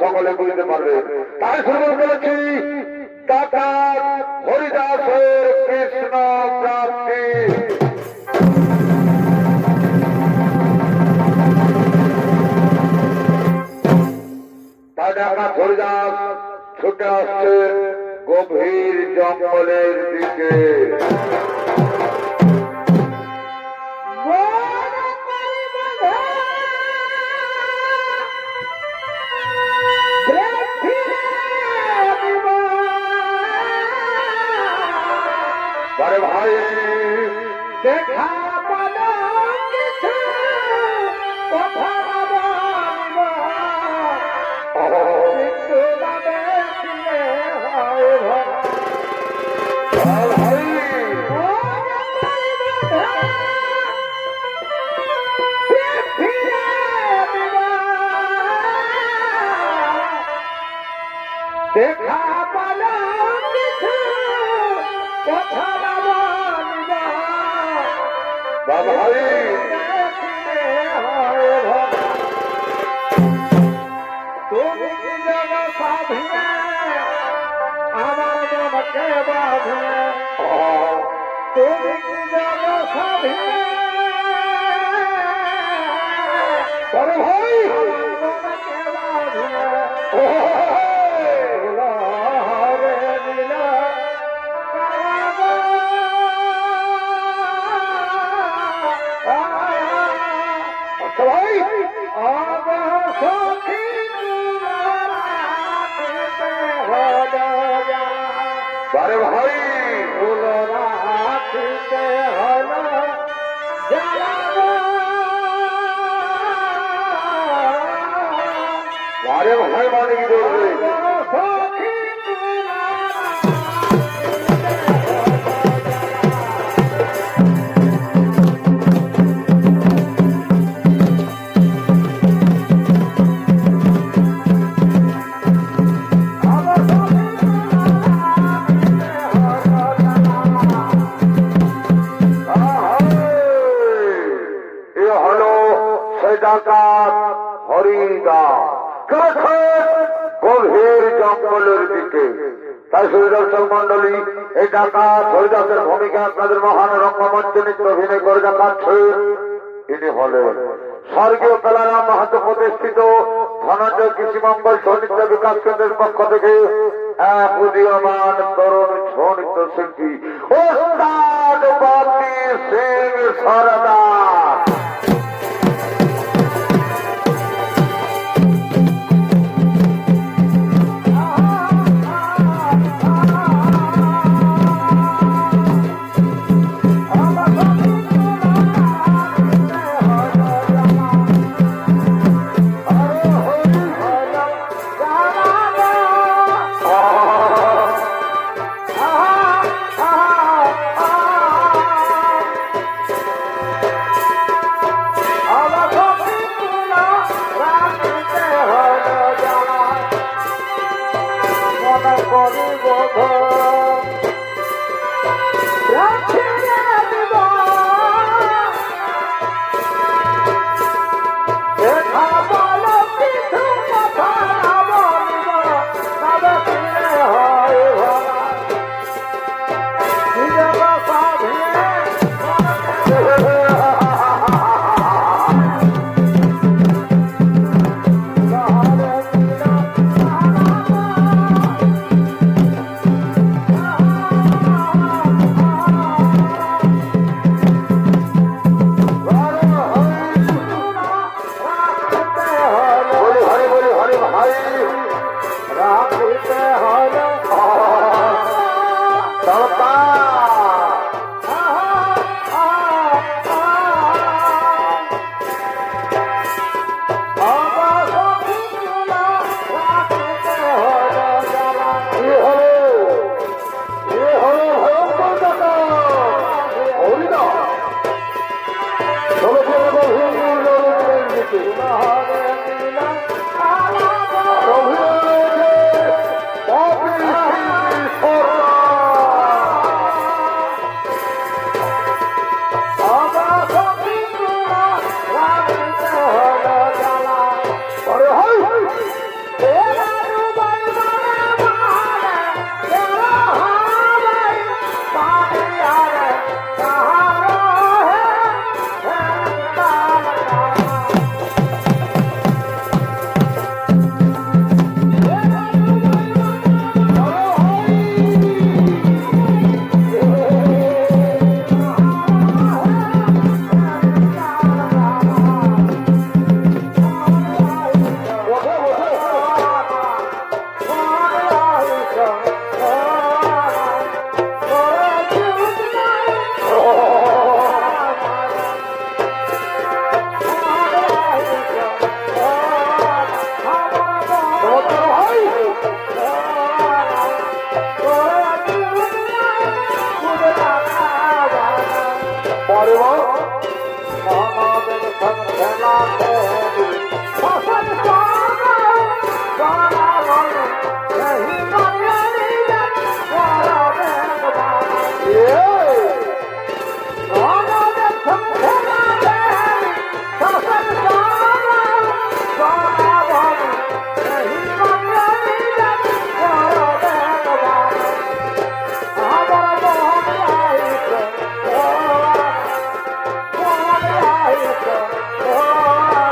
সকলে বুঝতে পারবে। তাই শুরু করেছি কাকা হরিদাসের কৃষ্ণ প্রাপ্তি। তাই কাকা হরিদাস ছুটে আসছে গভীর জঙ্গলের দিকে। আরে ভাই দেখা পালো কিছু কথা বলিব কিন্তু বাদে ফিরে হয় ভাই দেখা পালো কিছু কথা বলিব ভাই তুমি জন সাধনে আমার মনকে বাঁধে তুমি জন সাধনে আরে ভাই আমার মনকে বাঁধে ভাই আরে ভাই আরে ভাই মানে কি বলবে গভীর জঙ্গলের দিকে। তাই দর্শক মন্ডলী, এই ডাকাত হরিদাসের ভূমিকা আপনাদের মহান রঙ্গমঞ্চে নৃত্য অভিনয় করে দেখাচ্ছে। তিনি হলেন স্বর্গীয় কালারাম মাহাতো প্রতিষ্ঠিত ধনঞ্জয় কৃষি মঙ্গল ছৌ বিকাশ কেন্দ্রের পক্ষ থেকে এক উদীয়মান তরুণ ছৌ নৃত্য শিল্পী ওস্তাদ বাপি সিং সরদার। ভাই পরে Oh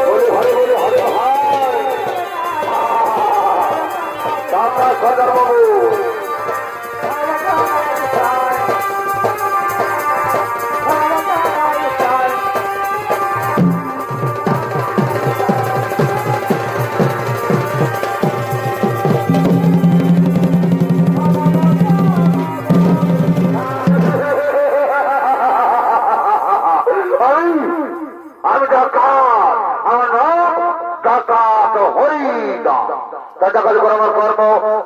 বলে হরে বলে হরে ভাই দাদা সদর বাবু আমি ডাকাত আমার নাম ডাকাত হরিদা ডাকাতি করে আমার কর্ম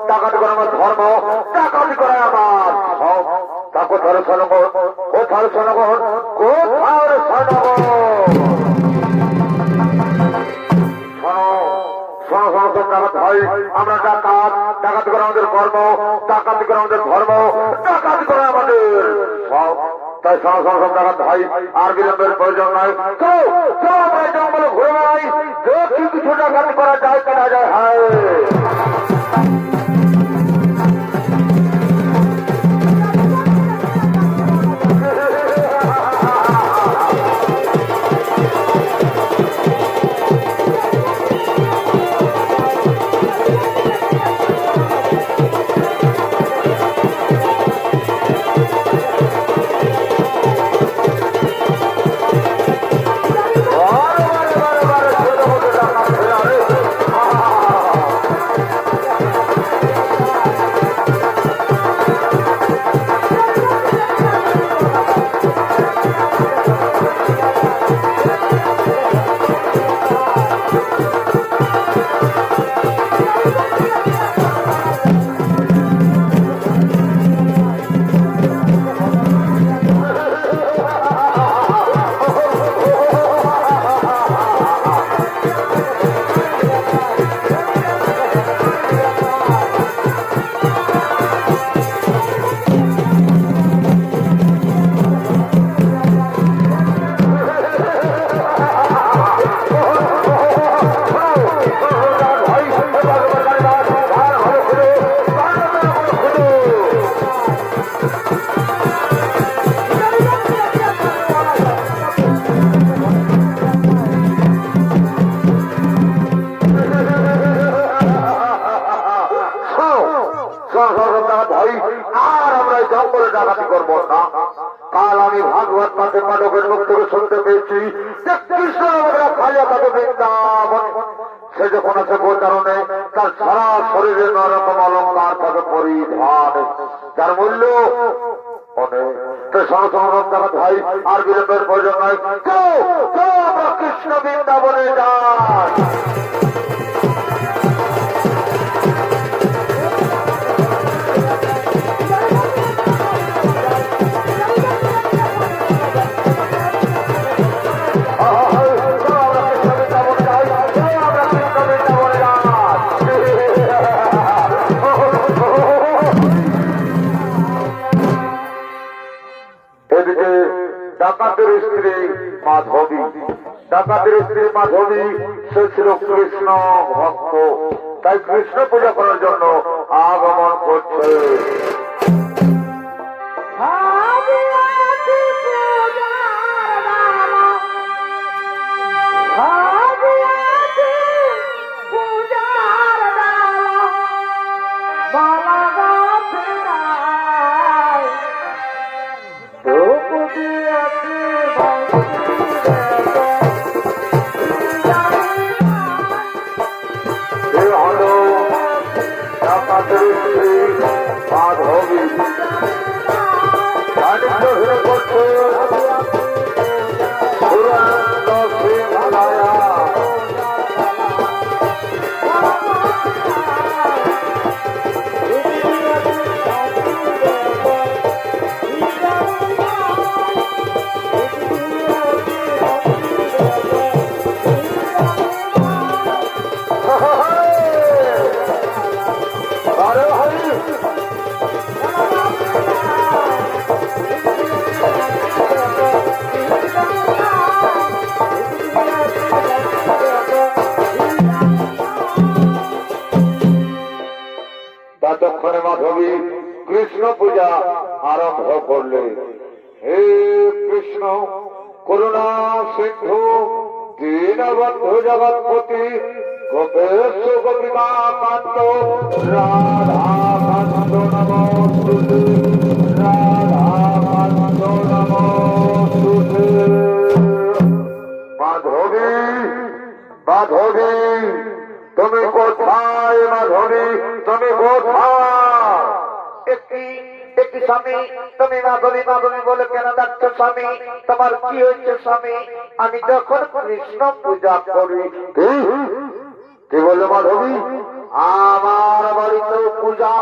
ডাকাতি করে আমার ধর্ম ডাকাতি করে আমার কোথার সনগর কোথার সনগর কোথার সনগর আমরা ডাকাত ডাকাতি করে আমাদের কর্ম ডাকাতি করে আমাদের ধর্ম ডাকাতি করে আমাদের সব তাই সব ডাকাত ভাই আর বিলম্বের প্রয়োজন নাই আমরা জঙ্গলে ঘুরে বেড়াই দেখি কিছু ডাকাতি করা যায় কেনা যায় হ্যাঁ আর আমরা জঙ্গলে ডাকাতি করবো না কাল আমি ভাগবত পাঠে পাঠকের মুখ থেকে শুনতে পেয়েছি যে কৃষ্ণ খালিয়া তাকে বৃন্দাবন সে যখন আছে গোচারণে তার সারা শরীরে নরকম অলঙ্কার তাকে পরিধান যার মূল্য অনেক ডাকাত ভাই আর বিলম্বের প্রয়োজন নাই আমরা কৃষ্ণ বৃন্দাবনে যাই ডাকাতের স্ত্রী মাধবী ডাকাতের স্ত্রী মাধবী সে ছিল কৃষ্ণ ভক্ত তাই কৃষ্ণ পূজা করার জন্য আগমন করছে মাধব ততক্ষণে মাধবী কৃষ্ণ পূজা আরম্ভ করলে। হে কৃষ্ণ করুণা সিন্ধু দীনবন্ধু জগৎপতি গোপেশ গোপিকা কান্ত রাধা কান্ত নমস্তুতে রাধা কান্ত নমস্তুতে। মাধবী মাধবী তুমি কোথায়? মাধবী তুমি কোথায়? একটি স্বামী, তুমি মাধবী মাধবী বলে কেন ডাকছো স্বামী? তোমার কি হয়েছে স্বামী? আমি যখন কৃষ্ণ পূজা করি। কি বললো মাধবী? আমার বাড়িতে পূজা,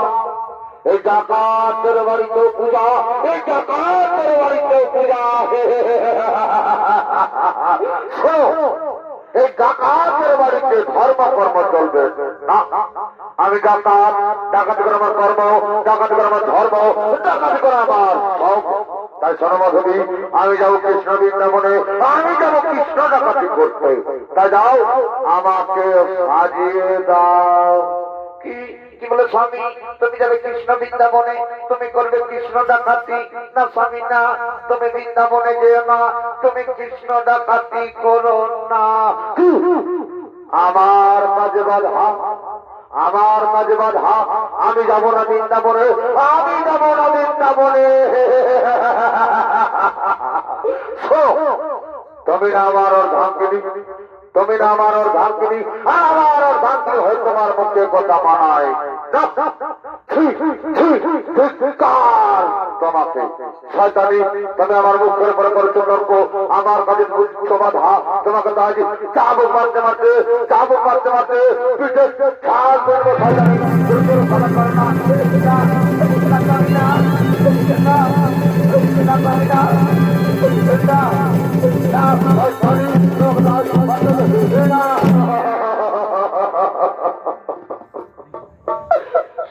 এই ডাকাতের বাড়িতে পূজা, এই ডাকাতের বাড়িতে পূজা। শোনো, এই ডাকাতের বাড়িতে ধর্মকর্ম চলবে না। আমি ডাকাত, ডাকাতি করে আমার কর্ম, ডাকাতি করে আমার ধর্ম, ডাকাতি করে আমার শখ। তাই শোনো মাধবী, আমি যাবো কৃষ্ণ বৃন্দাবনে, আমি যাবো কৃষ্ণ ডাকাতি করতে। তাই যাও, আমাকে সাজিয়ে দাও। কি কি বলে স্বামী? তুমি যাবে কৃষ্ণ বৃন্দাবনে, তুমি করবে কৃষ্ণ ডাকাতি? না স্বামী না, তুমি বৃন্দাবনে যেও না, তুমি কৃষ্ণ ডাকাতি করো না। আমার কাজে বাধা, আমার কাজে বাধা। আমি যাবো না বৃন্দাবনে, আমি যাবো না বৃন্দাবনে। তুমি না আমার অর্ধাঙ্গিনী, তুমি না আমার অর্ধাঙ্গিনী, আমার অর্ধাঙ্গিনী হয়ে তোমার মুখে কথা মানায় তোমাকে। শয়তানি, তুমি আমার মুখের উপরে করেছো তর্ক, আমার কাজে বুঝছো বাধা। তোমাকে তো আজ চাবুক মারতে মারতে, চাবুক মারতে মারতে পিঠে ছাল করবো। শয়তানি,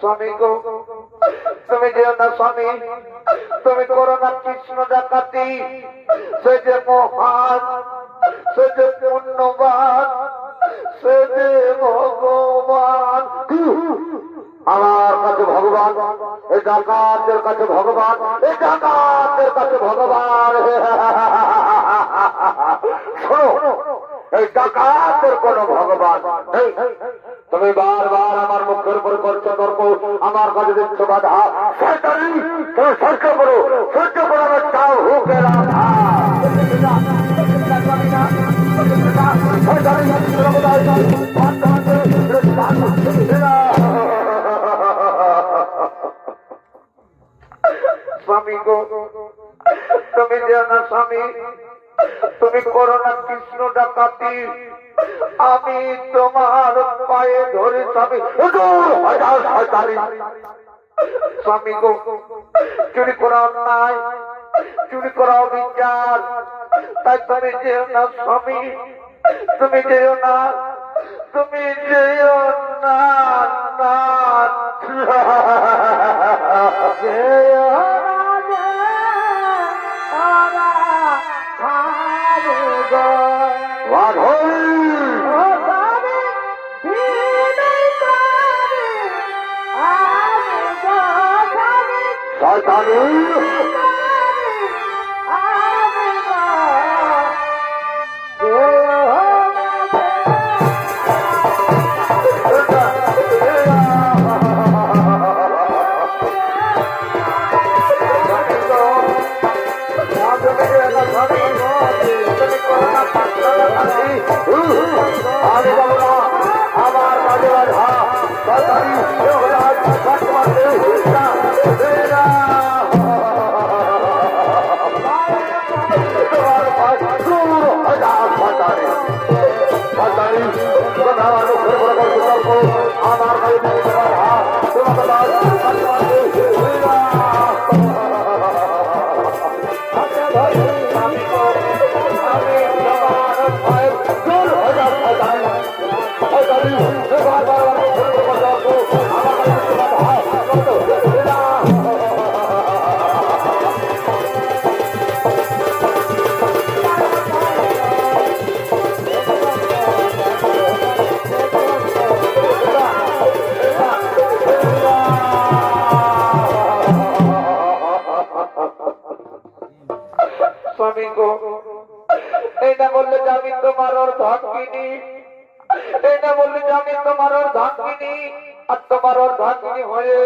স্বামী গো, তুমি যেও না স্বামী, তুমি করো না কৃষ্ণ ডাকাতি। সে যে মহান, সে যে পুণ্যবান, সে যে ভগবান। আমার কাছে ভগবান, এই ডাকাতের কাছে ভগবান, এই ডাকাতের কাছে ভগবান। শোনো, এই ডাকাতের কোন ভগবান নেই। তুমি বারবার আমার মুখের উপরে করছো তর্ক, আমার কাছে দিচ্ছ বাধা। শয়তানি, তুমি সহ্য করো, সহ্য করো। আমার চাও হুকে রাধা। স্বামী গো, তুমি যেও না স্বামী, তুমি করো না কৃষ্ণ ডাকাতি। আমি তোমার পায়ে ধরে স্বামী। স্বামী গো, চুরি করা অন্যায়, চুরি করা অবিচার। তাই তুমি যেও না স্বামী, তুমি যেও না, তুমি যেও না, না যেও না। মাধবী, শয়তানি, আমি যাবো না, আমার কাজে বাধা। শয়তানি, আমার আমি তোমার অর্ধাঙ্গিনী, আর তোমার অর্ধাঙ্গিনী হয়ে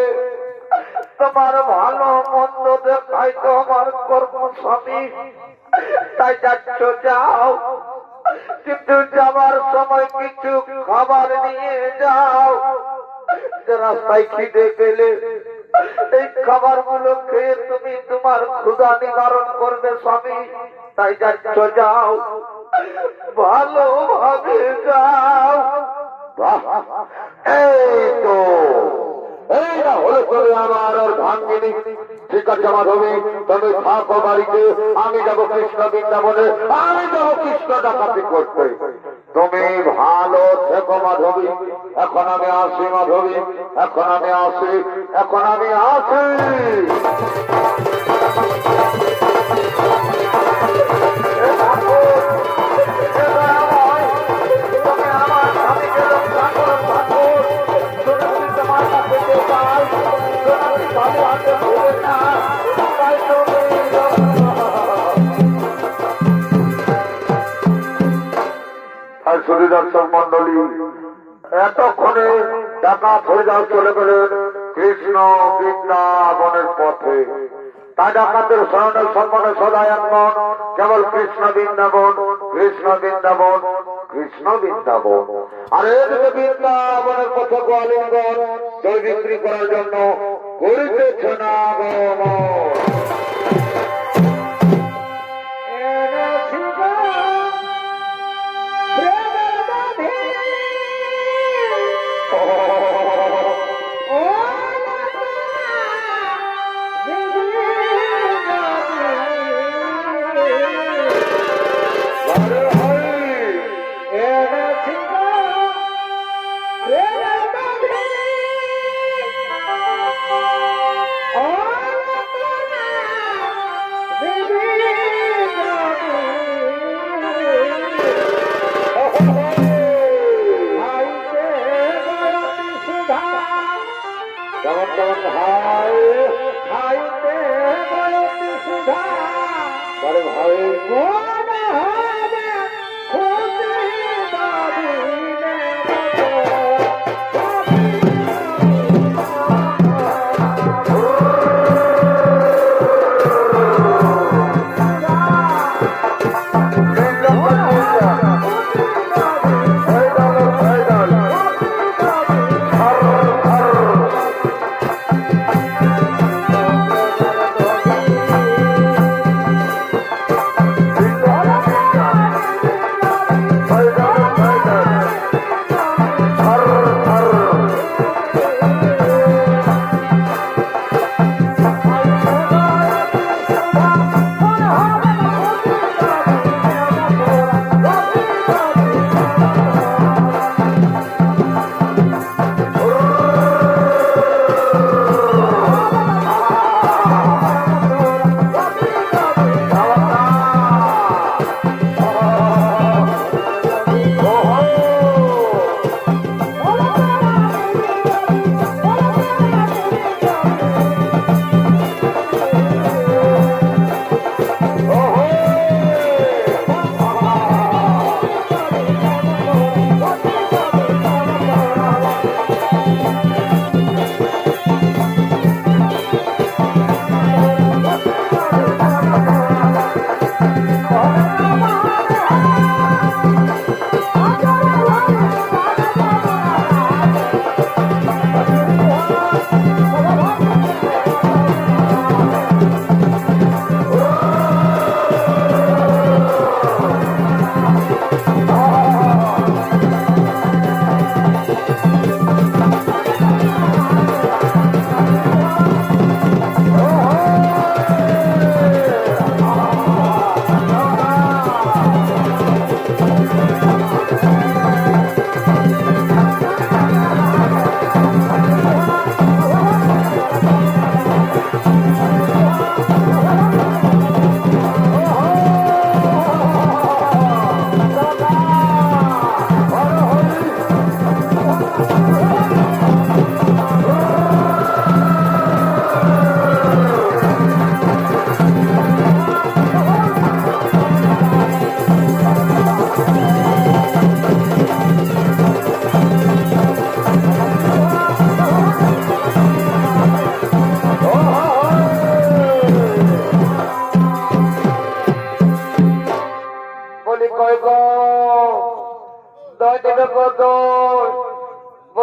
তোমার ভালো মন্দ দেখাই তো আমার কর্ম স্বামী। তাই যাচ্ছ যাও, কিন্তু যাবার সময় কিছু খাবার নিয়ে যাও। যে রাস্তায় খিদে পেলে এই খাবার গুলো খেয়ে তুমি তোমার ক্ষুধা নিবারণ করবে স্বামী। তাই যাচ্ছ যাও, ভালোভাবে যাও। বাহ, এই তো এইটা হলো তবে আমার আর ভাঙ্গিনি। ঠিক আছে মাধবী, তুমি থাকো বাড়িতে, আমি যাবো কৃষ্ণ বৃন্দাবনে, আমি যাবো কৃষ্ণ ডাকাতি করতে। তুমি ভালো থেকো মাধবী। এখন আমি আসি মাধবী, এখন আমি আসি, এখন আমি আসি। আর শুধু দর্শক মন্ডলী, এতক্ষণে ডাকাত হরিদাস চলে গেলেন কৃষ্ণ বৃন্দাবনের পথে। তাই ডাকাতের স্মরণের সম্মানে সদায় একমন কেবল কৃষ্ণ বৃন্দাবন, কৃষ্ণ বৃন্দাবন, কৃষ্ণ বৃন্দাবন। আর এদিকে বৃন্দাবনের পথে গোয়ালিঙ্গন দই বিক্রি করার জন্য করিতেছে না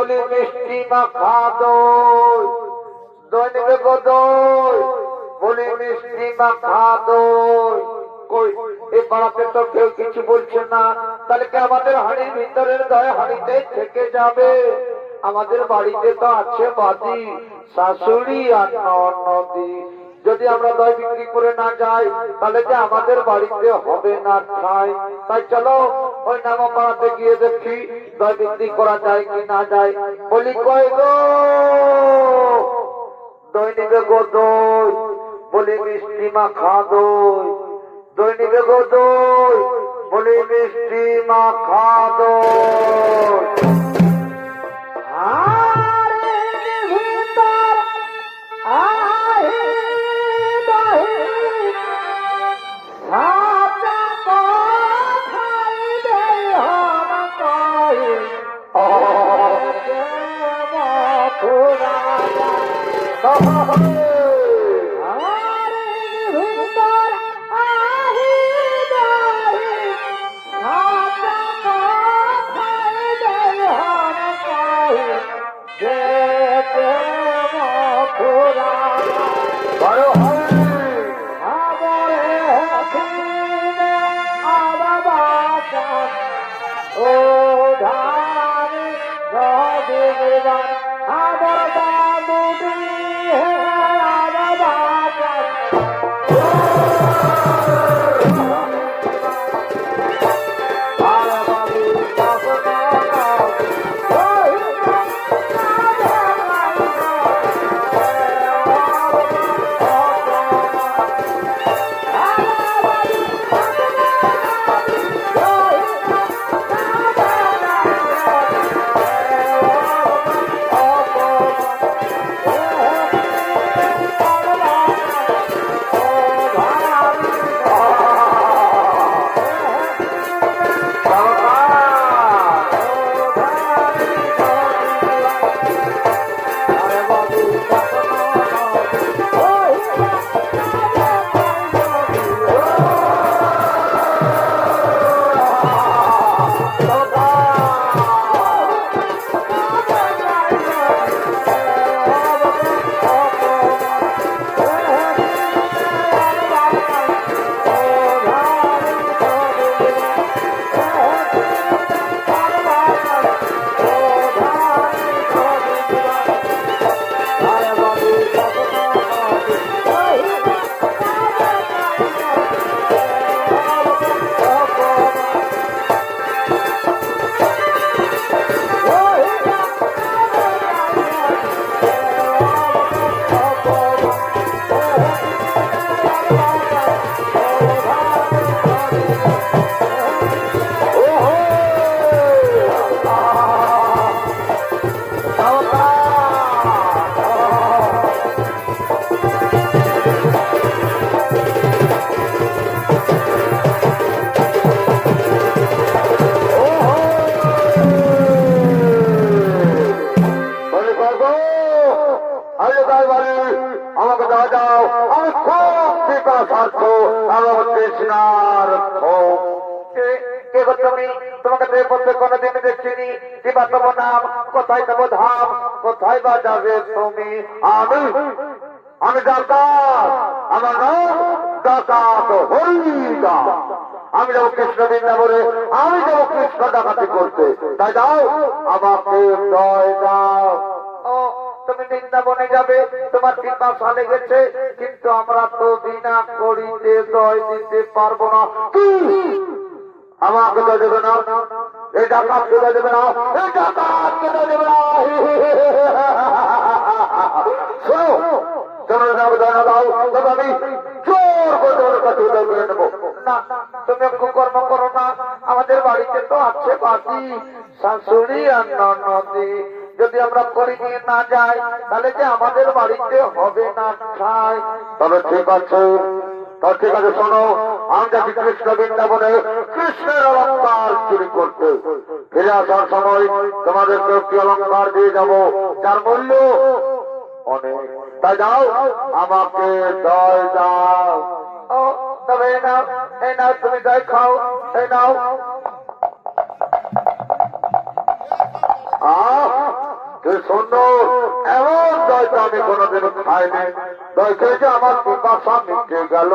বলি মিষ্টি মাখা দই, দই নেবে গো দই, বলি মিষ্টি মাখা দই। কই এ পাড়াতে তো কেউ কিছু বলছে না, তাহলে কি আমাদের হাড়ির ভিতরের দই হাড়িতে থেকে যাবে? আমাদের বাড়িতে তো আছে বাদি, শাশুড়ি আর ননদি। যদি আমরা দই বিক্রি করে না যাই তাহলে যে আমাদের বাড়িতে হবে না খাই। তাই চলো ওই নামা পাড়াতে গিয়ে দেখি দই বিক্রি করা যায় কি না যায়। বলি কই গো দই নিবে গো দই, বলি মিষ্টি মাখা দই, দই নিবে গো দই, বলি মিষ্টি মাখা দই। আমাকে দাও দাও, আমি খুব পিপাসার্থ, আমার তৃষ্ণার ক্ষোভ। কে গো তুমি? তোমাকে তো এ পথে কোনোদিন দেখিনি। কি বা তোমার নাম? কোথায় তব ধাম? কোথায় বা যাবে তুমি? আমি ডাকাত, আমার নাম ডাকাত হরিদাস। আমি যাবো কৃষ্ণ বৃন্দাবনে, আমি যাবো কৃষ্ণ ডাকাতি করতে। তাই দাও আমাকে দয় দাও। ও তুমি বৃন্দাবনে যাবে, তোমার পিপাসা লেগেছে, কিন্তু আমরা তো বিনা করিতে দয় দিতে পারবো না। আমাকে দয় দেবে না, এই ডাকাতকে দয় দেবে না, এই ডাকাতকে দয় দেবে না। শোনো তুমি কর্ম করো না। আমাদের বাড়িতে তো আছে বাদি, শাশুড়ি আর ননদি। যদি আমরা করে নিয়ে না যাই তাহলে যে আমাদের বাড়িতে হবে না খাই। তবে ঠিক আছে, ঠিক আছে শোনো, আমি যাচ্ছি কৃষ্ণ বৃন্দাবনে কৃষ্ণের অলঙ্কার চুরি করতে। ফিরে আসার সময় তোমাদেরকে একটি অলঙ্কার দিয়ে যাব, যার মূল্য অনেক। তাই যাও আমাকে দয় দাও। ও তবে এই নাও, এই নাও, তুমি দয় খাও, এই নাও। সুন্দর এমন দয় তো আমি কোনোদিন খাইনি। দয় খেয়েছে আমার পিপাসা মিটে গেল।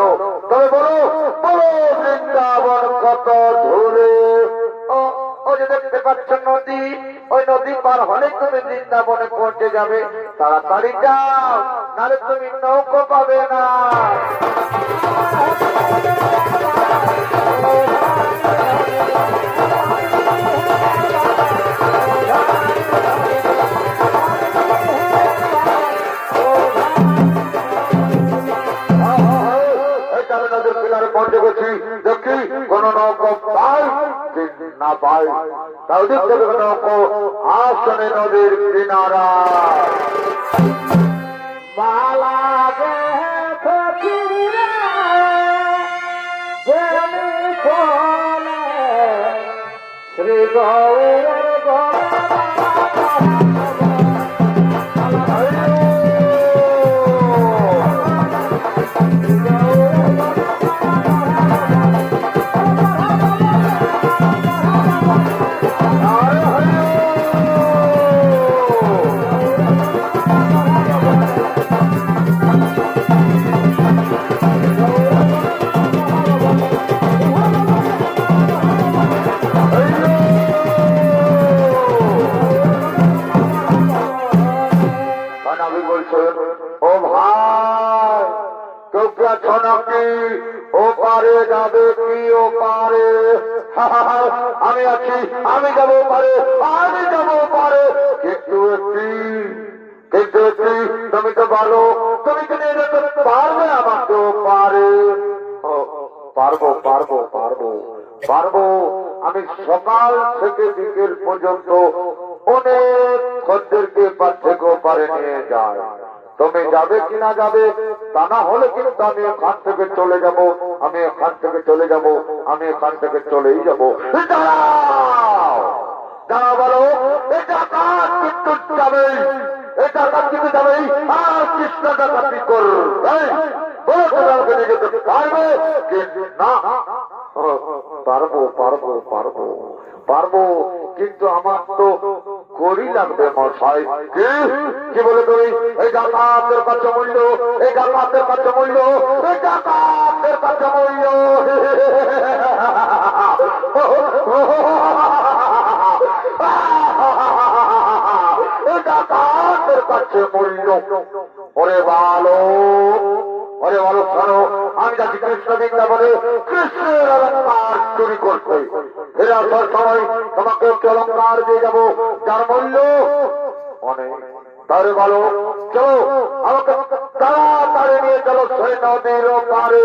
তবে বলো বলো বৃন্দাবন কত দূরে? ও যে দেখতে পাচ্ছ নদী, ওই নদী পার হলে তুমি বৃন্দাবনে পৌঁছে যাবে। তাড়াতাড়ি যাও, নাহলে তুমি নৌকো পাবে না। নদীর কিনারে পৌঁছে গেছি, দেখি কোন নৌকো পাই কি না পাই। তাও দিক থেকে নৌকো আসনে নদীর কিনারা। শ্রী গৌর ও ভাই, কেউ কি আছো নাকি? ও পারে যাবে কি? ও পারে আমি আছি, আমি যাবো পারে, আমি যাবো পারে। কিন্তু একটি তুমি তো বলো, তুমি কি নিয়ে যেতে পারবে আমাকে? ও পারে। পারবো পারবো পারবো পারবো। আমি সকাল থেকে বিকেল পর্যন্ত অনেক খদ্দেরকে পার থেকে পারে নিয়ে যায়। তুমি যাবে কিনা যাবে, তা না হলে কিন্তু আমি এখান থেকে চলে যাব, আমি এখান থেকে চলে যাব, আমি এখান থেকে চলেই যাব। দাঁড়াও দাঁড়াও, বলো এটা কাজ কিন্তু যাবেই, এটা কাজ কিন্তু যাবেই। আর কৃষ্ণ ডাকাতি করবে, বলো তুমি আমাকে নিয়ে যেতে পারবে কি না? পারবো পারবো পারবো পারবো, কিন্তু আমার তো করি লাগবে মশাই। কি বলে তুমি? এই ডাকাতের কাছে মূল্য, এই ডাকাতের কাছে মূল্য, এই ডাকাতের কাছে মূল্য। এই ডাকাতের কাছে মূল্য। ওরে ভালো, ওরে ভালো শোনো, আমি যাচ্ছি কৃষ্ণ বৃন্দাবনে কৃষ্ণের অলঙ্কার চুরি করতে। ফিরে আসার সময় তোমাকে একটি অলঙ্কার দিয়ে যাবো, যার মূল্য অনেক। তাহলে ভালো, চলো আমাকে তাড়াতাড়ি নিয়ে চলো সেই নদীর পারে।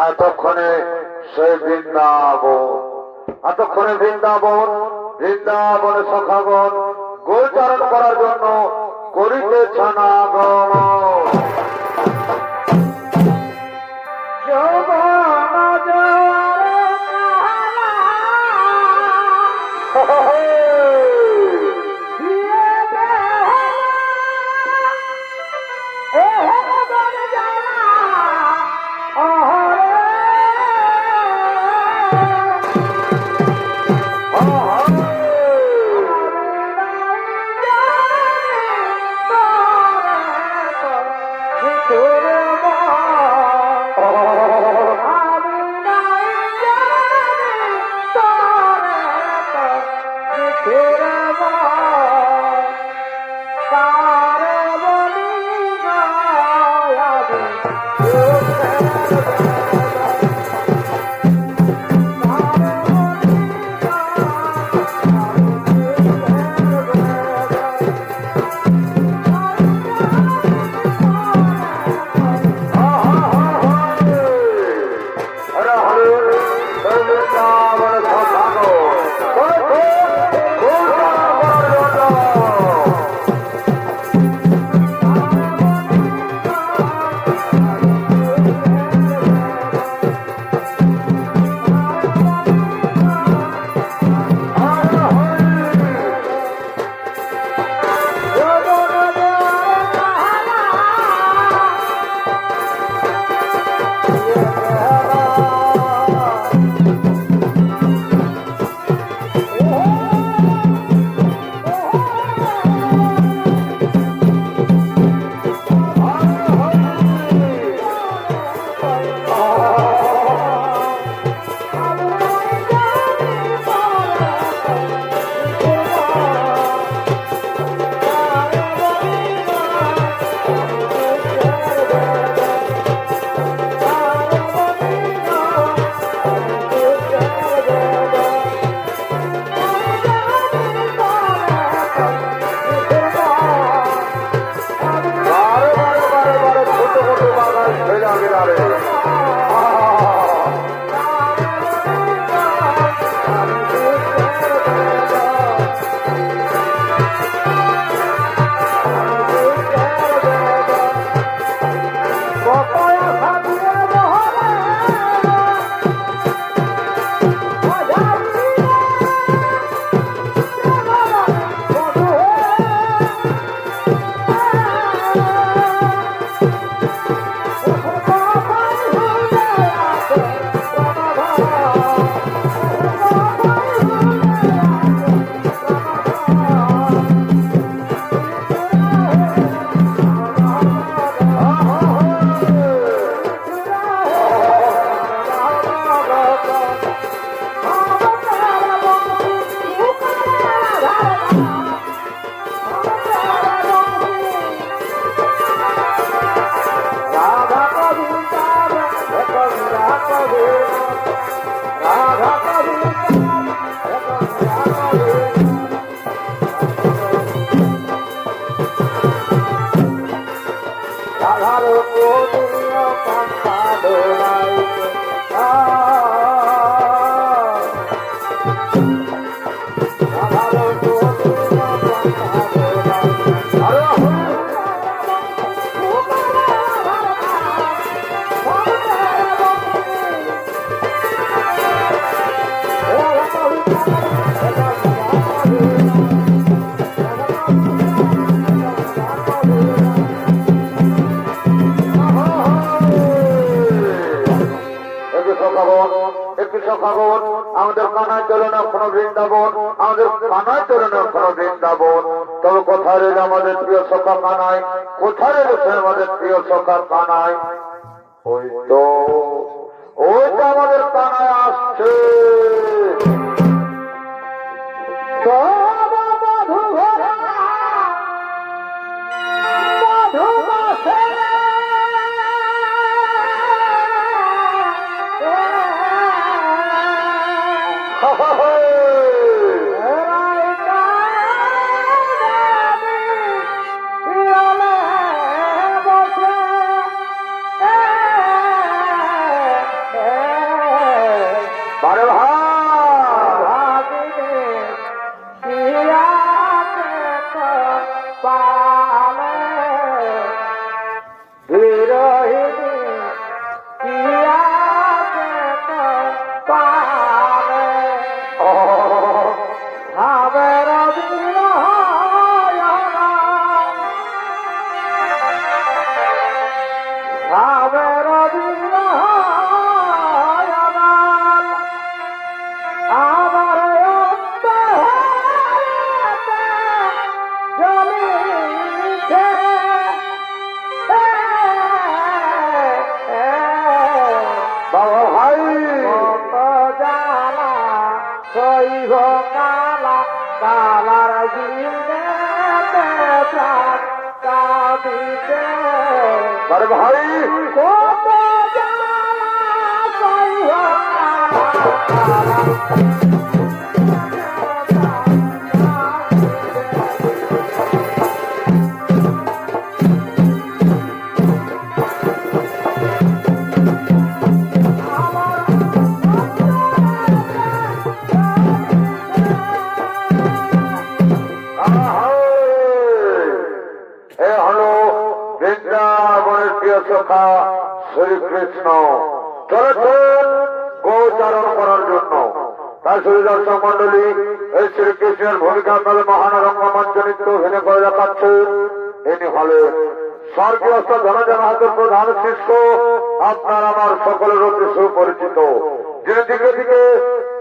এতক্ষণে সেই বৃন্দাবন, এতক্ষণে বৃন্দাবন, বৃন্দাবনে সখাগণ গোচারণ করার জন্য করিতেছেন আগমন। আমাদের কানায় চলে না কোনো বৃন্দাবন, আমাদের কানায় চলে না কোনো বৃন্দাবন। তবে কোথায় রইল আমাদের প্রিয় সখা কানায়? কোথায় রয়েছে আমাদের প্রিয় সখা কানায়? ওই তো আমাদের কানায় আসছে। अरे भाई শ্রীকৃষ্ণ চলেছেন গোচারণ করার জন্য। তাই শ্রী দর্শক মন্ডলী এই শ্রীকৃষ্ণের ভূমিকা আপনাদের মহান রঙ্গমঞ্চ নৃত্য অভিনয় করে দেখাচ্ছে। ইনি হলেন স্বর্গীয়স্থ ধনজনহাতের প্রধান শিষ্য, আপনার আমার সকলের অতি সুপরিচিত, যিনি দিকে দিকে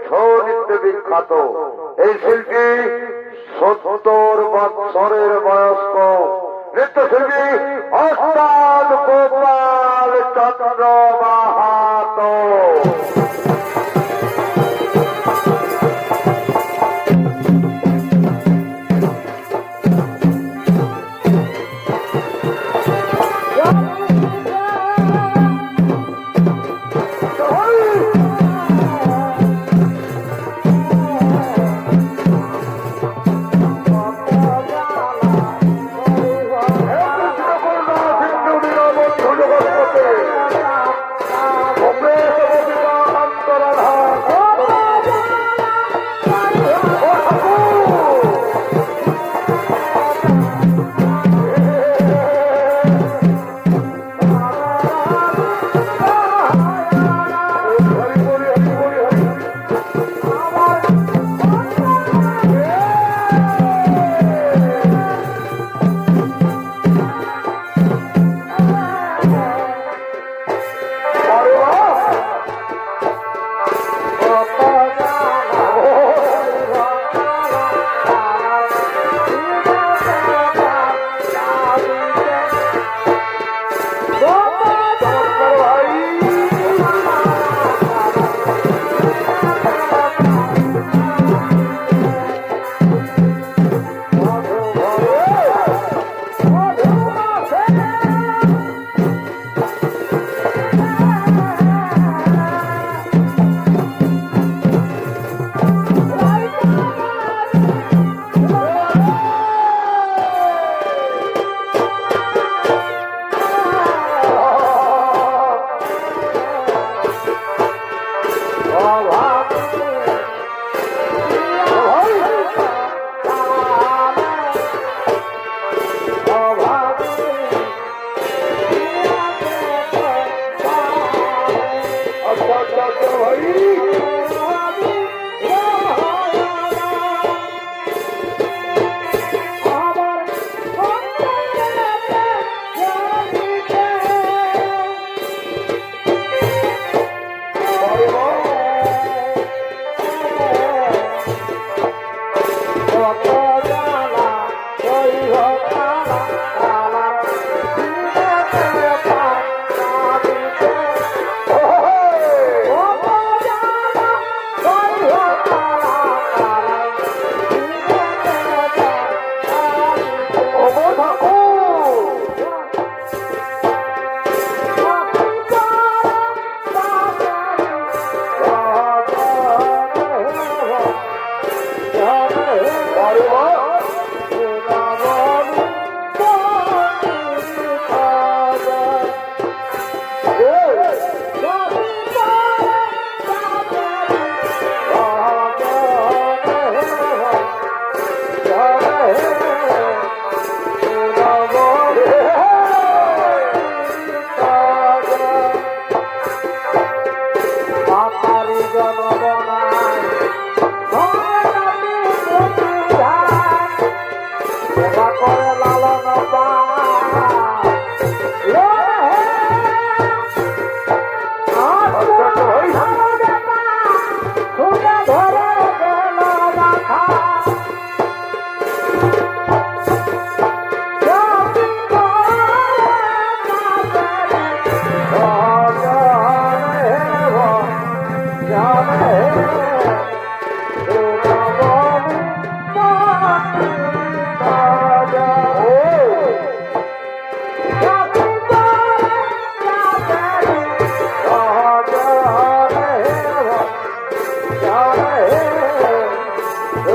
ছৌ নৃত্যে বিখ্যাত এই শিল্পী 70 বৎসরের বয়স্ক নৃত্যশিল্পী ওস্তাদ গোপাল চন্দ্র মাহাতো।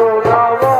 Oh,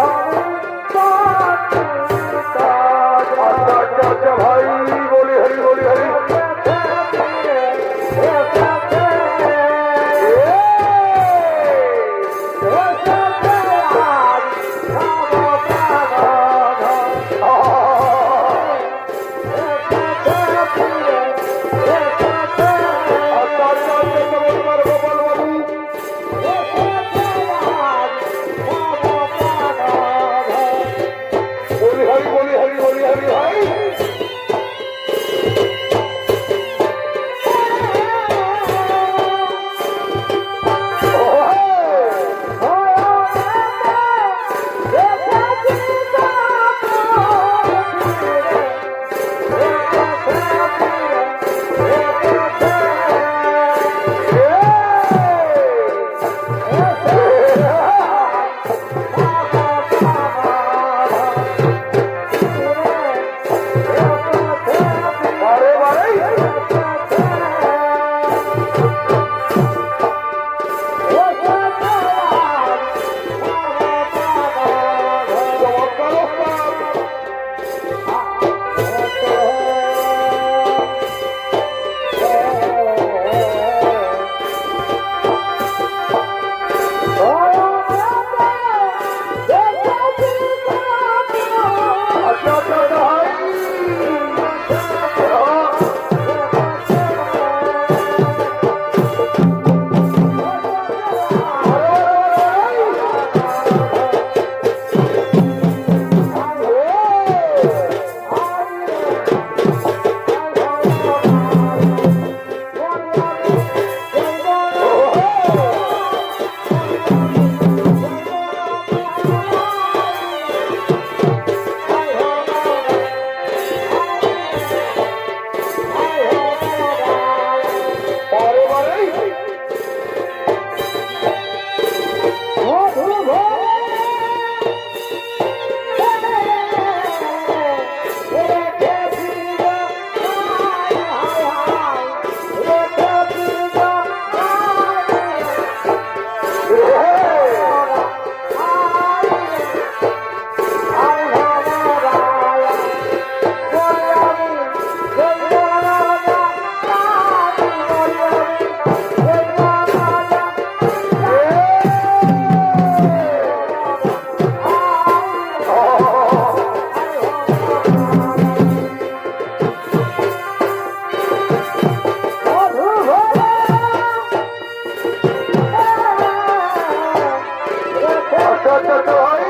আচ্ছা আচ্ছা ভাই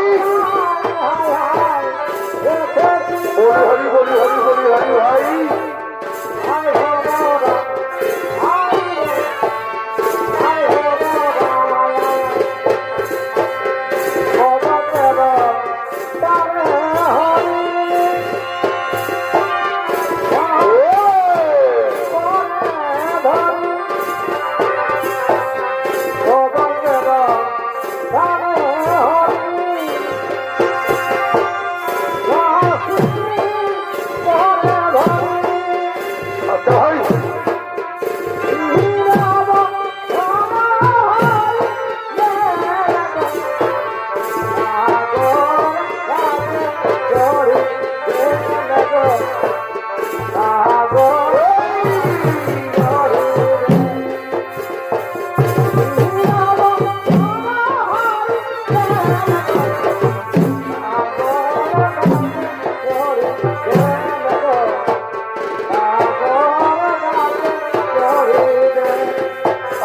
হরি হরি হরি হরি হরি ভাই আচ্ছা ভাই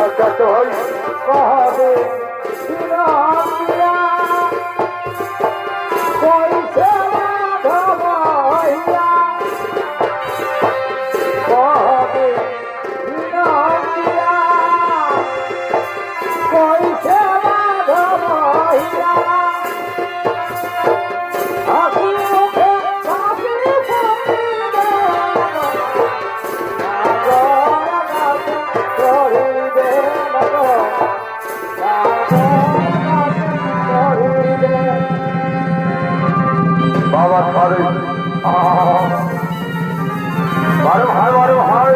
আচ্ছা আচ্ছা ভাই কবে কইছে ধবইয়া কবে কইছে ধবইয়া হাসি মুখে হাসি বাবা সরে বারে ভাই বারে ভাই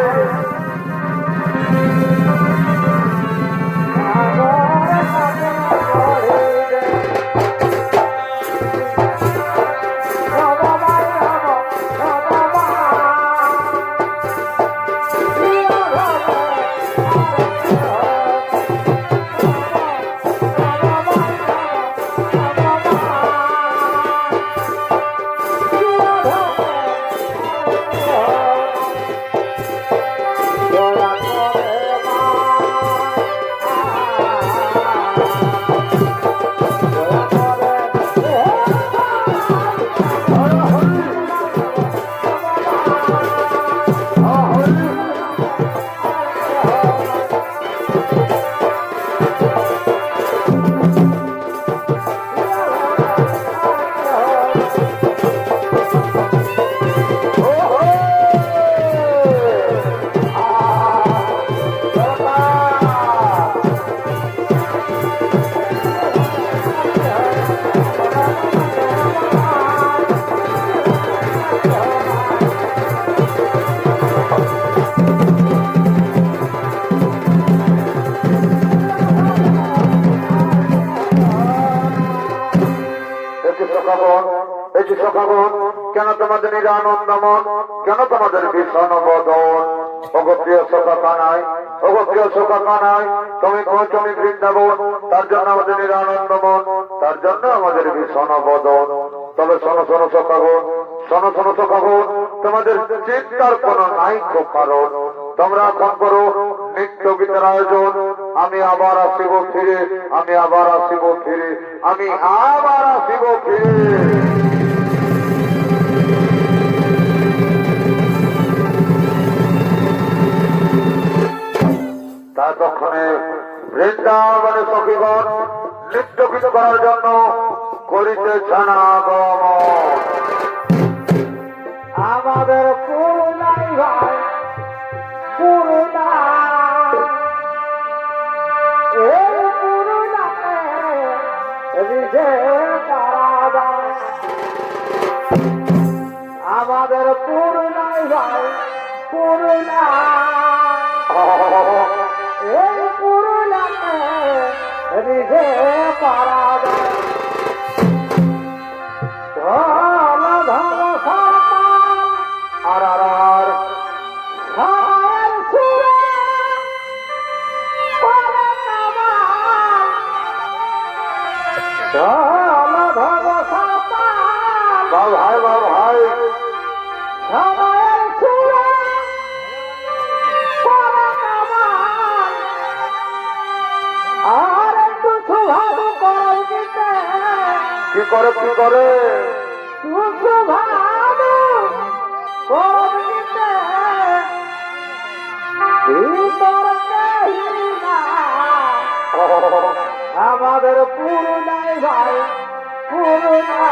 কেন তোমাদের নিরানন্দমন কেন তোমাদের ভীষণ বদন অগপ্রিয় শোকা কানাই অগপ্রিয় শোকা কানাই তুমি তুমি বৃন্দাবন তার জন্য আমাদের নিরানন্দমন তার জন্য আমাদের ভীষণ বদন তবে শোনো শোনো শোকাগণ শোনো শোনো শোকাগণ তোমাদের চিন্তার কোন নাই কারণ তোমরা এখন করো নিত্য গীতের আয়োজন আমি আবার আসিব ফিরে আমি আবার আসিব ফিরে আমি আবার আসিব ফিরে ততক্ষণে বৃন্দাবনে সখীগণ নৃত্য গীত করার জন্য করিতেছেন আগমন আমাদের পুরুলাই ভাই পুরুলা এই পুরুলাকে রিজে পারা আমাদের পুরুলাই ভাই পুরুলা এই পুরুলাকে রিজে পারা ধন ধন আর ভাই ভাই আর একটু সুভাগ করে দিতে কি করে কি করে? আমাদের পুরুনাই ভাই পুরুনা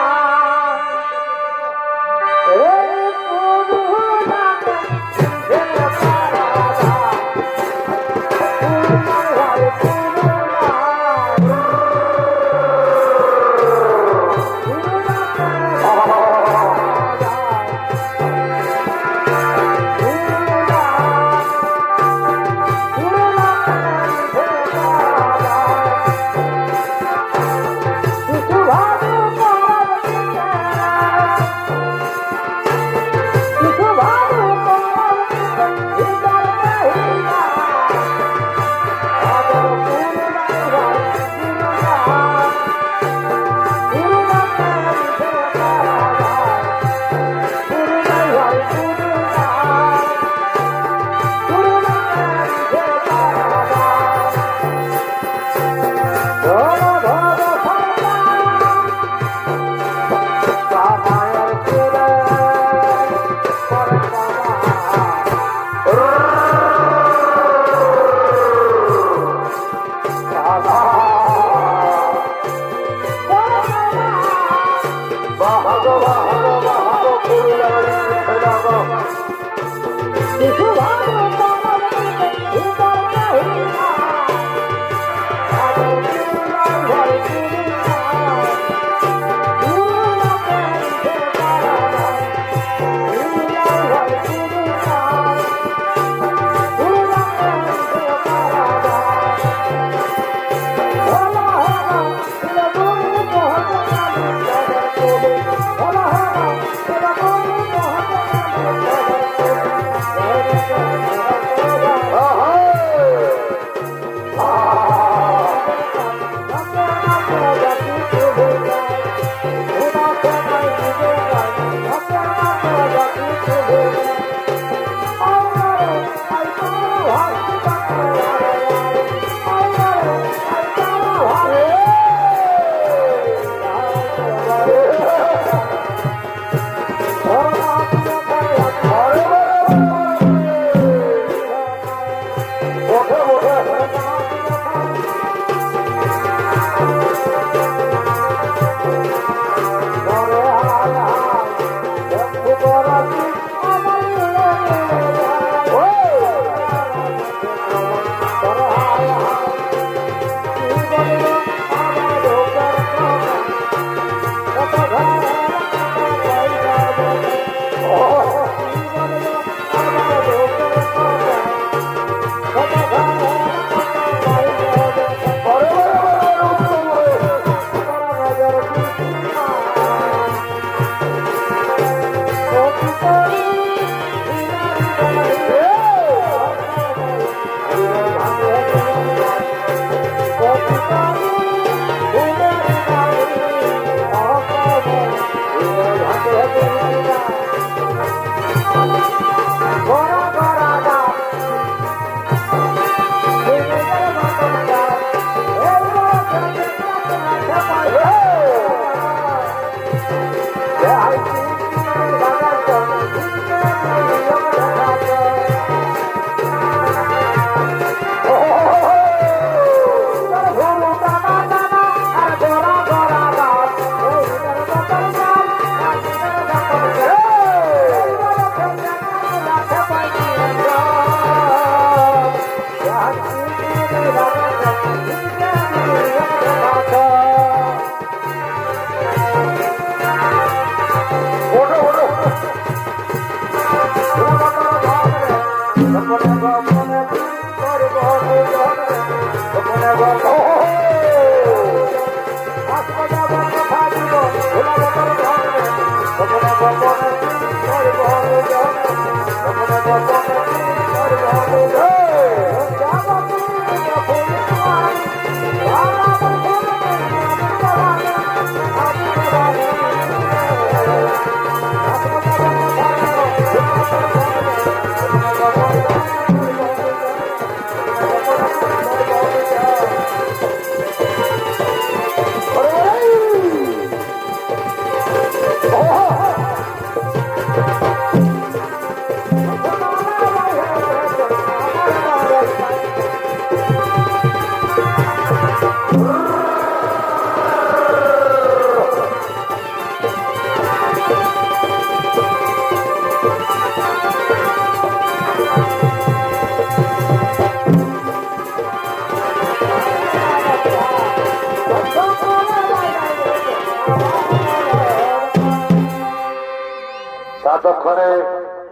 ততক্ষণে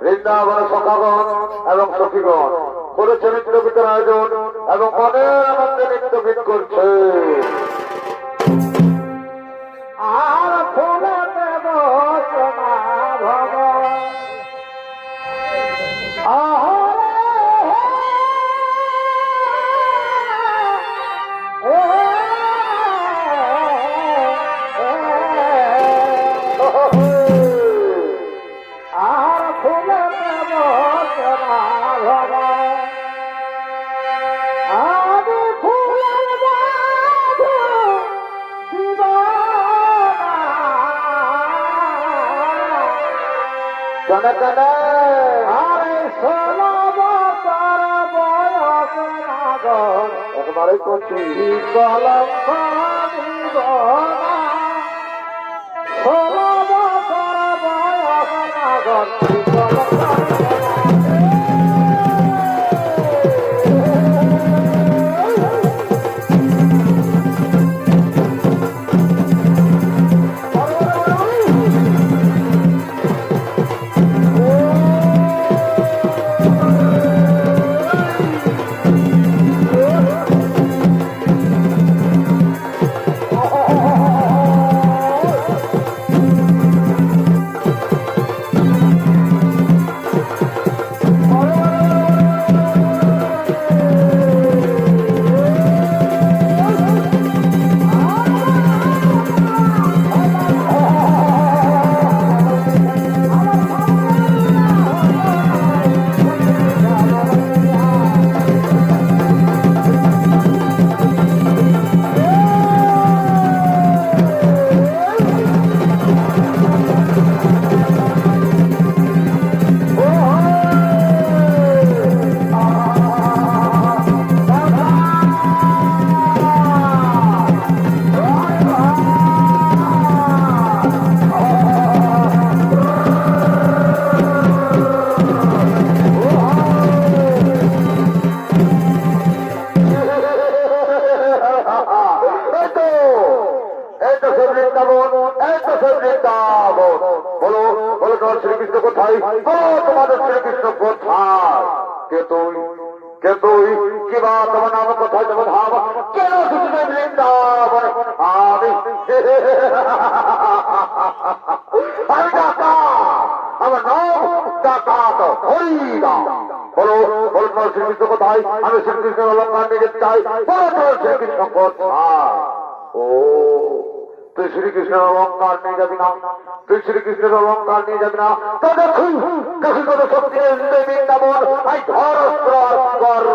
বৃন্দাবনের সখাগণ এবং সখীগণ করেছে নৃত্যগীতের আয়োজন এবং মনের আনন্দে নৃত্যগীত করছে। আর ফুলে দেব সোনা ভগবান আর ফুলে দেব সোনা ভগবান আদি ফুলের বাধু কেন কেন আরে 16 বছর বয়স নাগর একবারে করছি কলম দিব না 16 বছর বয়স নাগর শ্রীকৃষ্ণ কোথায়? তোমাদের শ্রীকৃষ্ণ কোথায়? কে তুই? কে তুই? কিবা তোমার নাম কোথায়? তোমার ধাম কেন শুধু বৃন্দাবন? আমি ডাকা, আমার নাম ডাকাত হরিরাম। বলো বলো তোমার শ্রীকৃষ্ণ কোথায়? আমি শ্রীকৃষ্ণের অলঙ্কার নিয়ে যেতে চাই। বলো তোমার শ্রীকৃষ্ণ কোথায়? ও তুই শ্রীকৃষ্ণের অলঙ্কার নিয়ে যাবি না? তুই শ্রীকৃষ্ণের অলঙ্কার নিয়ে যাবি না? তো দেখুন কাশি কত শক্তি বৃন্দাবন আই ধর কর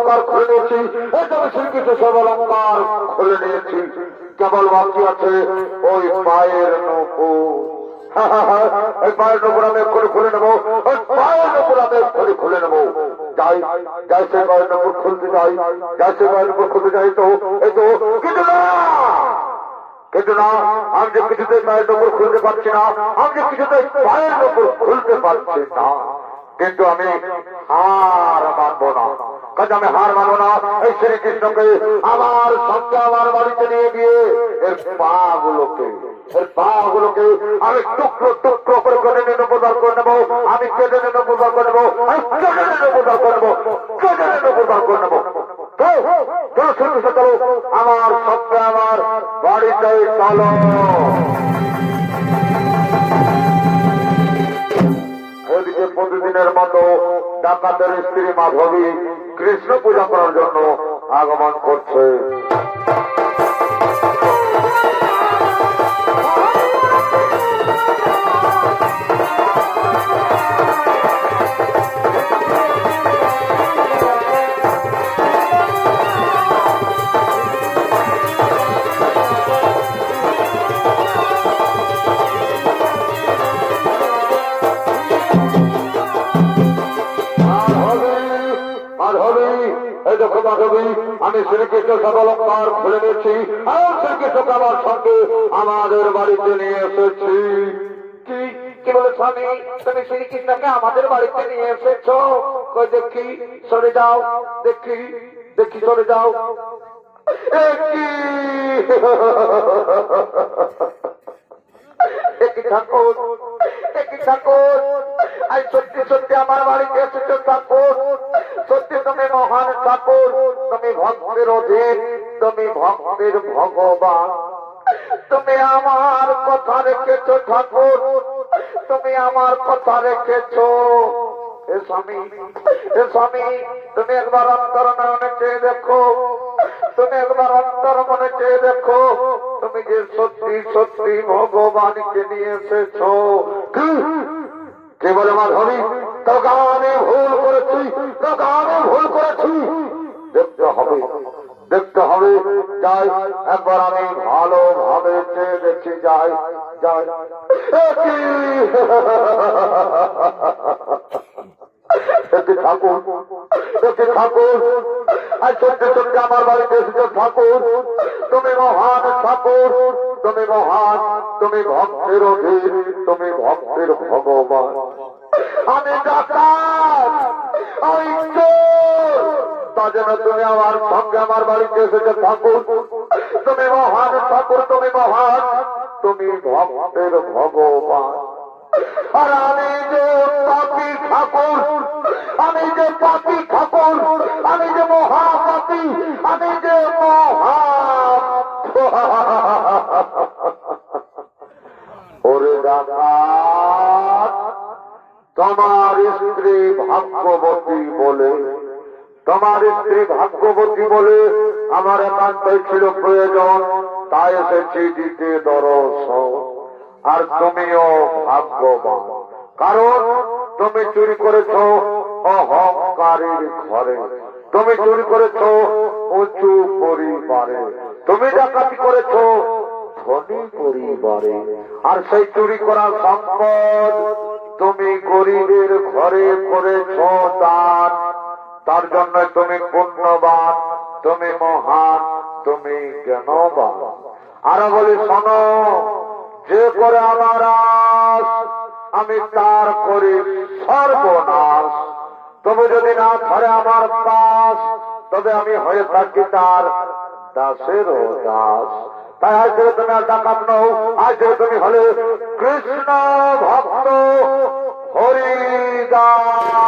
সর্বালঙ্কার খুলে নিয়েছি, এই তো আমি শ্রীকৃষ্ণ সর্বালঙ্কার খুলে নিয়েছি। কেবল বাকি আছে ওই পায়ের নূপুর। এই পায়ের নূপুর আমি এক্ষুনি খুলে নেবো, ওই পায়ের নূপুর আমি এক্ষুনি খুলে নেবো। যাই যাই সেই পায়ের নূপুর খুলতে যাই, যাই সেই পায়ের নূপুর খুলতে যাই। তো এই তো কিন্তু না, কিন্তু না, আমি যে কিছুতেই পায়ের নূপুর খুলতে পারছি না, আমি যে কিছুতেই পায়ের নূপুর খুলতে পারছি না। কিন্তু আমি হার মানবো না, কাজে আমি হার মানবো না। এই শ্রীকৃষ্ণকে আমার সঙ্গে আমার বাড়িতে নিয়ে গিয়ে এর পা গুলোকে আমি টুকরো টুকরো করে কেটে নিয়ে নবদার করে নেবো, আমি কেটে নিয়ে নবদার করে নেবো, আমি কেটে নিয়ে নবদার করে নেবো, কেটে নিয়ে নবদার করে নেবো। চলো শ্রীকৃষ্ণ, চলো আমার সঙ্গে আমার বাড়িতে চলো। ওদিকে প্রতিদিনের মতো ডাকাতের স্ত্রী মাধবী কৃষ্ণ পূজা করার জন্য আগমন করছে। মাধবী, আমি শ্রীকৃষ্ণ সর্বালঙ্কার খুলে নিয়েছি, আর শ্রীকৃষ্ণকে আমার সঙ্গে আমাদের বাড়িতে নিয়ে এসেছি। কি বলে স্বামী, তুমি শ্রীকৃষ্ণকে আমাদের বাড়িতে নিয়ে এসেছো? কই দেখি, সরে যাও, দেখি দেখি, সরে যাও। একই ঠাকুর, একই ঠাকুর, আজ সত্যি সত্যি আমার বাড়িতে এসেছো ঠাকুর। সত্যি তুমি মহান ঠাকুর, তুমি ভক্তের অধীন, তুমি ভক্তের ভগবান। তুমি আমার কথা রেখেছো ঠাকুর, তুমি আমার কথা রেখেছো। এ স্বামী, এ স্বামী, তুমি একবার অন্তর মনে চেয়ে দেখো, তুমি একবার অন্তর মনে চেয়ে দেখো, তুমি যে সত্যি সত্যি ভগবানকে নিয়ে এসেছো। কে বলে মাধবী, তোকে আমি ভুল করেছি, তোকে আমি ভুল করেছি। দেখতে হবে, দেখতে হবে। যাই একবার আমি ভালোভাবে চেয়ে দেখি, যাই যাই। ঠাকুর, ঠাকুর, আজ সত্যি সত্যি আমার বাড়িতে এসেছো ঠাকুর। তুমি মহান ঠাকুর, তুমি মহান, তুমি ভক্তের অধীন, তুমি ভক্তের ভগবান। আমি ডাকাত, আমি চোর, তা যেন তুমি আমার সঙ্গে আমার বাড়িতে এসেছো ঠাকুর। তুমি মহান ঠাকুর, তুমি মহান, তুমি ভক্তের ভগবান। আর আমি যে পাপী ঠাকুর, আমি যে পাপী ঠাকুর, আমি যে মহাপাপী, আমি যে মহা। ওরে ডাকাত, তোমার স্ত্রী ভাগ্যবতী বলে, তোমার স্ত্রী ভাগ্যবতী বলে আমার একান্তই ছিল প্রয়োজন, তাই এসেছি দিতে দর্শন। আর তুমিও ভাগ্যবান, কারণ তুমি চুরি করেছ অহংকারীর ঘরে, তুমি চুরি করেছ উঁচু পরিবারে, তুমি ডাকাতি করেছ ধনী পরিবারে। আর সেই চুরি করা সম্পদ তুমি গরিবের ঘরে করেছ দান। তার জন্য তুমি পুণ্যবান, তুমি মহান, তুমি জ্ঞানবান। আরো বলি শোনো, যে করে আমার আশ, আমি তার করি সর্বনাশ। তবে যদি না ধরে আমার পাশ, তবে আমি হয়ে থাকি তার দাসেরও দাস। তাই আজ থেকে তুমি আর ডাকাত নও, আজ থেকে তুমি হলে কৃষ্ণ ভক্ত হরিদাস।